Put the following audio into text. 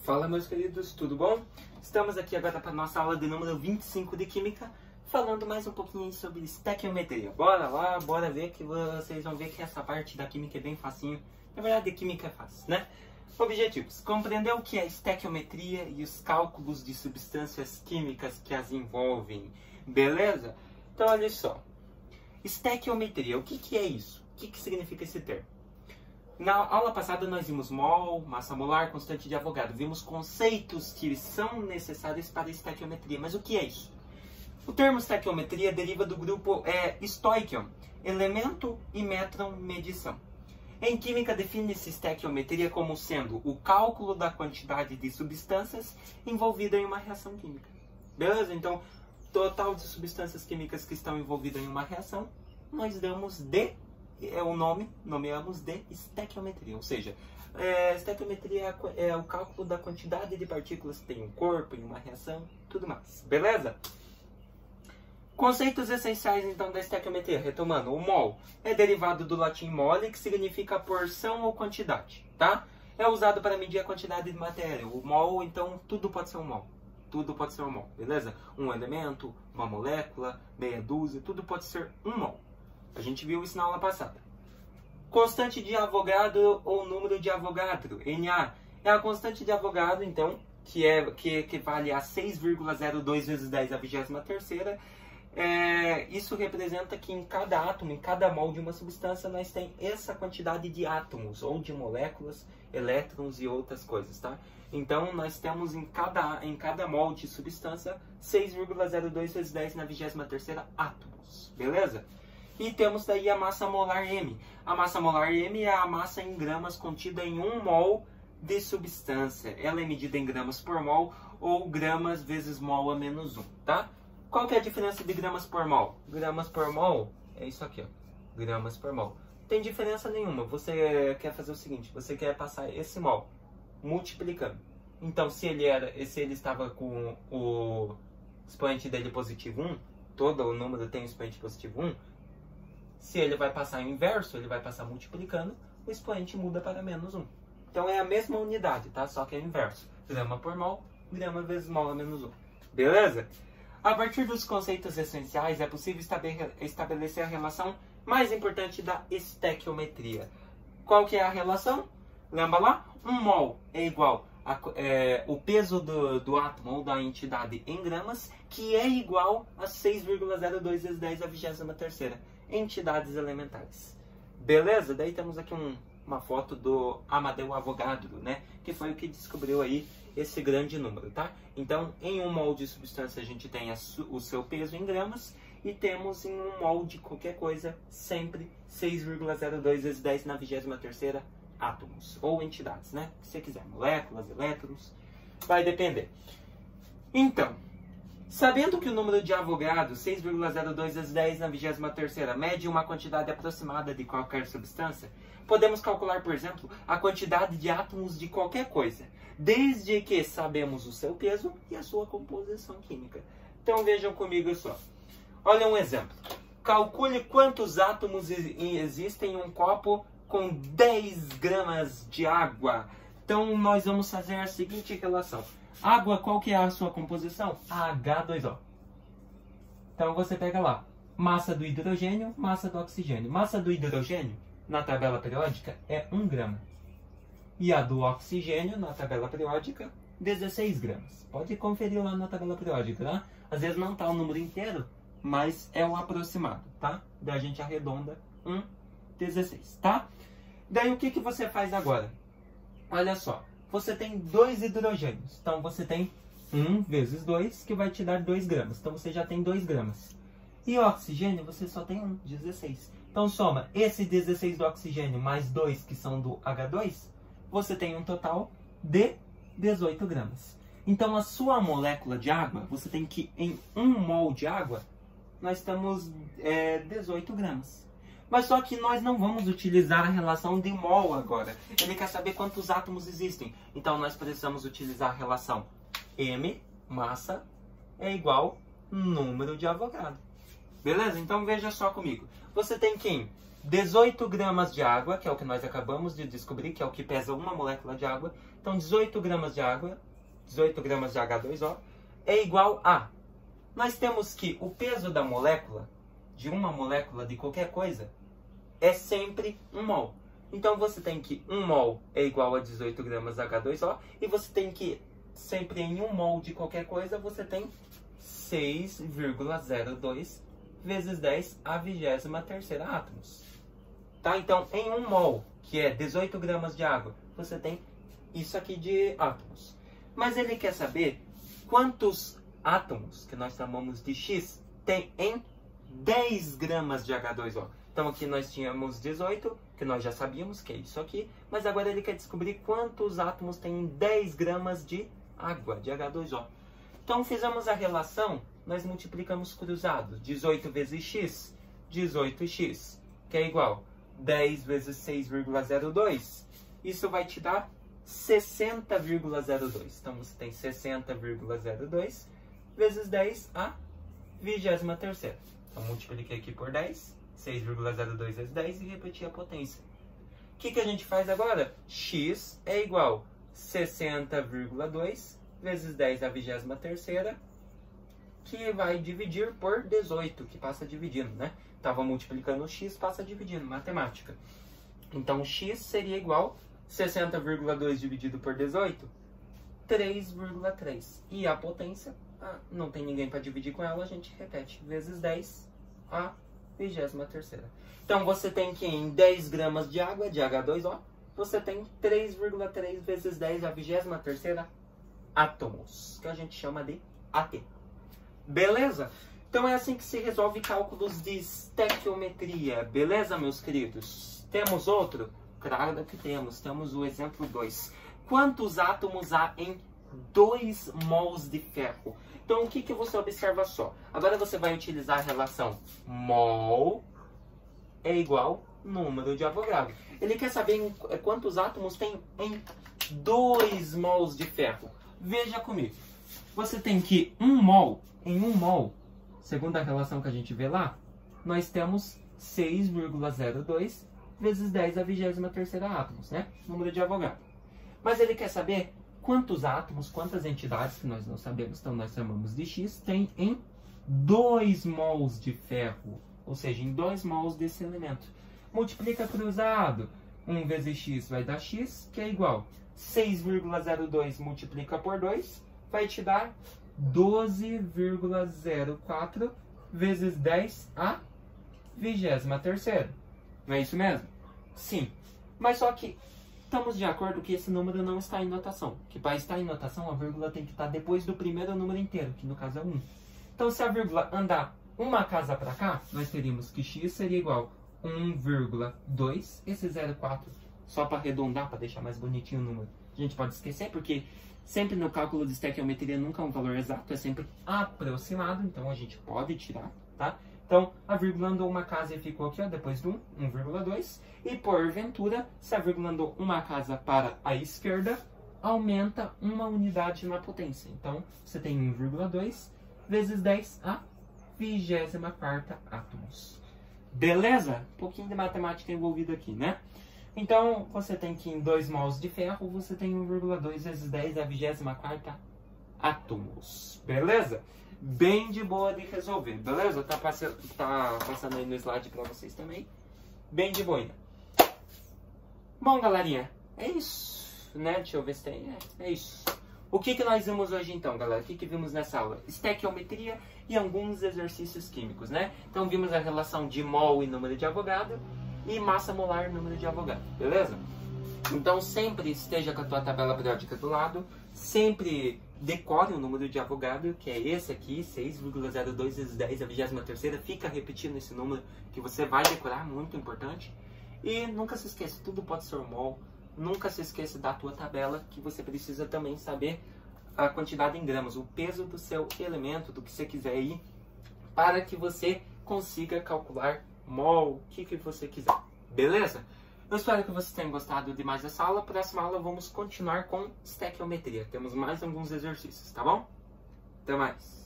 Fala, meus queridos, tudo bom? Estamos aqui agora para a nossa aula de número 25 de Química, falando mais um pouquinho sobre estequiometria. Bora lá, bora ver que vocês vão ver que essa parte da Química é bem facinho. Na verdade, a Química é fácil, né? Objetivos: compreender o que é estequiometria e os cálculos de substâncias químicas que as envolvem. Beleza? Então, olha só. Estequiometria, o que é isso? O que significa esse termo? Na aula passada nós vimos mol, massa molar, constante de Avogadro. Vimos conceitos que são necessários para a estequiometria. Mas o que é isso? O termo estequiometria deriva do grupo stoichion, elemento, e metron, medição. Em química, define-se estequiometria como sendo o cálculo da quantidade de substâncias envolvidas em uma reação química. Beleza? Então, total de substâncias químicas que estão envolvidas em uma reação, nós damos nomeamos de estequiometria. Ou seja, estequiometria é o cálculo da quantidade de partículas que tem um corpo, em uma reação, tudo mais. Beleza? Conceitos essenciais, então, da estequiometria. Retomando, o mol é derivado do latim mole, que significa porção ou quantidade, tá? É usado para medir a quantidade de matéria. O mol, então, tudo pode ser um mol. Tudo pode ser um mol, beleza? Um elemento, uma molécula, meia dúzia, tudo pode ser um mol. A gente viu isso na aula passada. Constante de Avogadro ou número de Avogadro, Na, é a constante de Avogadro, então, que equivale a 6,02 vezes 10 à 23ª. Isso representa que em cada átomo, em cada mol de uma substância, nós temos essa quantidade de átomos, ou de moléculas, elétrons e outras coisas, tá? Então, nós temos em cada mol de substância 6,02 vezes 10 na 23ª átomos, beleza? E temos daí a massa molar M. A massa molar M é a massa em gramas contida em 1 mol de substância. Ela é medida em gramas por mol, ou gramas vezes mol a menos 1, tá? Qual que é a diferença de gramas por mol? Gramas por mol é isso aqui, ó. Gramas por mol. Não tem diferença nenhuma. Você quer fazer o seguinte, você quer passar esse mol multiplicando. Então, se ele estava com o expoente dele positivo 1, todo o número tem expoente positivo 1, se ele vai passar em inverso, ele vai passar multiplicando, o expoente muda para menos 1. Então, é a mesma unidade, tá? Só que é inverso. Grama por mol, grama vezes mol a menos 1. Beleza? A partir dos conceitos essenciais, é possível estabelecer a relação mais importante da estequiometria. Qual que é a relação? Lembra lá? 1 mol é igual o peso do átomo ou da entidade em gramas, que é igual a 6,02 vezes 10 à 23ª entidades elementares. Beleza? Daí temos aqui uma foto do Amadeu Avogadro, né? Que foi o que descobriu aí esse grande número, tá? Então, em 1 mol de substância a gente tem o seu peso em gramas, e temos em 1 mol de qualquer coisa sempre 6,02 vezes 10 na 23ª átomos, ou entidades, né? Se você quiser, moléculas, elétrons, vai depender. Então, sabendo que o número de Avogadro, 6,02 vezes 10 na 23ª, mede uma quantidade aproximada de qualquer substância, podemos calcular, por exemplo, a quantidade de átomos de qualquer coisa, desde que sabemos o seu peso e a sua composição química. Então vejam comigo só. Olha um exemplo. Calcule quantos átomos existem em um copo com 10 gramas de água. Então nós vamos fazer a seguinte relação. Água, qual que é a sua composição? H2O. Então você pega lá, massa do hidrogênio, massa do oxigênio. Massa do hidrogênio, na tabela periódica, é 1 grama. E a do oxigênio, na tabela periódica, 16 gramas. Pode conferir lá na tabela periódica, tá? Às vezes não está o número inteiro, mas é o aproximado, tá? Daí a gente arredonda 16, tá? Daí o que você faz agora? Olha só. Você tem 2 hidrogênios. Então, você tem 1 vezes 2, que vai te dar 2 gramas. Então, você já tem 2 gramas. E o oxigênio, você só tem 1, 16. Então, soma esse 16 do oxigênio mais 2, que são do H2, você tem um total de 18 gramas. Então, a sua molécula de água, você tem que, em 1 mol de água, nós temos 18 gramas. Mas só que nós não vamos utilizar a relação de mol agora. Ele quer saber quantos átomos existem. Então nós precisamos utilizar a relação M, massa, é igual número de Avogadro. Beleza? Então veja só comigo. Você tem quem? 18 gramas de água, que é o que nós acabamos de descobrir, que é o que pesa uma molécula de água. Então, 18 gramas de água, 18 gramas de H2O, é igual a... Nós temos que o peso da molécula, de uma molécula de qualquer coisa, é sempre 1 mol. Então, você tem que 1 mol é igual a 18 gramas de H2O, e você tem que, sempre em 1 mol de qualquer coisa, você tem 6,02 vezes 10 a 23ª átomos. Tá? Então, em 1 mol, que é 18 gramas de água, você tem isso aqui de átomos. Mas ele quer saber quantos átomos, que nós chamamos de X, tem em 10 gramas de H2O. Então, aqui nós tínhamos 18, que nós já sabíamos que é isso aqui. Mas agora ele quer descobrir quantos átomos tem em 10 gramas de água, de H2O. Então, fizemos a relação, nós multiplicamos cruzado. 18 vezes X, 18x, que é igual 10 vezes 6,02. Isso vai te dar 60,02. Então, você tem 60,02 vezes 10 a 23ª. Então, multipliquei aqui por 10, 6,02 vezes 10 e repeti a potência. O que a gente faz agora? X é igual a 60,2 vezes 10 a 23ª, que vai dividir por 18, que passa dividindo, né? Estava multiplicando o x, passa dividindo, matemática. Então, x seria igual a 60,2 dividido por 18, 3,3. E a potência, não tem ninguém para dividir com ela, a gente repete, vezes 10 a 23ª. Então, você tem que em 10 gramas de água, de H2O, você tem 3,3 vezes 10 a 23ª átomos, que a gente chama de AT. Beleza? Então, é assim que se resolve cálculos de estequiometria. Beleza, meus queridos? Temos outro? Claro que temos. Temos o exemplo 2. Quantos átomos há em 2 mols de ferro? Então, o que você observa só? Agora você vai utilizar a relação mol é igual número de Avogadro. Ele quer saber quantos átomos tem em 2 mols de ferro. Veja comigo. Você tem que em 1 mol, segundo a relação que a gente vê lá, nós temos 6,02 vezes 10 a 23ª átomos, né? Número de Avogadro. Mas ele quer saber quantos átomos, quantas entidades, que nós não sabemos, então nós chamamos de X, tem em 2 mols de ferro, ou seja, em 2 mols desse elemento. Multiplica cruzado, 1 vezes X vai dar X, que é igual 6,02 multiplica por 2, vai te dar 12,04 vezes 10 a 23ª. Não é isso mesmo? Sim. Mas só que estamos de acordo que esse número não está em notação. Que para estar em notação, a vírgula tem que estar depois do primeiro número inteiro, que no caso é 1. Então, se a vírgula andar uma casa para cá, nós teríamos que x seria igual a 1,2, esse 0,4, só para arredondar, para deixar mais bonitinho o número. A gente pode esquecer, porque sempre no cálculo de estequiometria nunca é um valor exato, é sempre aproximado, então a gente pode tirar, tá? Então, a vírgula andou uma casa e ficou aqui, ó, depois do 1,2. E, porventura, se a vírgula andou uma casa para a esquerda, aumenta uma unidade na potência. Então, você tem 1,2 vezes 10 a 24ª átomos. Beleza? Um pouquinho de matemática envolvida aqui, né? Então, você tem que em 2 mols de ferro, você tem 1,2 vezes 10 a 24ª átomos. Beleza? Bem de boa de resolver, beleza? Tá passando aí no slide pra vocês também. Bem de boa. Bom, galerinha, é isso, né? Deixa eu ver se tem... É isso. O que nós vimos hoje então, galera? O que vimos nessa aula? Estequiometria e alguns exercícios químicos, né? Então vimos a relação de mol e número de Avogadro e massa molar e número de Avogadro, beleza? Então sempre esteja com a tua tabela periódica do lado, sempre decore o número de Avogadro, que é esse aqui, 6,02 vezes 10 a 23ª, fica repetindo esse número que você vai decorar, muito importante. E nunca se esqueça, tudo pode ser mol, nunca se esqueça da tua tabela, que você precisa também saber a quantidade em gramas, o peso do seu elemento, do que você quiser aí, para que você consiga calcular mol, o que você quiser, beleza? Eu espero que vocês tenham gostado de mais essa aula. Próxima aula vamos continuar com estequiometria. Temos mais alguns exercícios, tá bom? Até mais!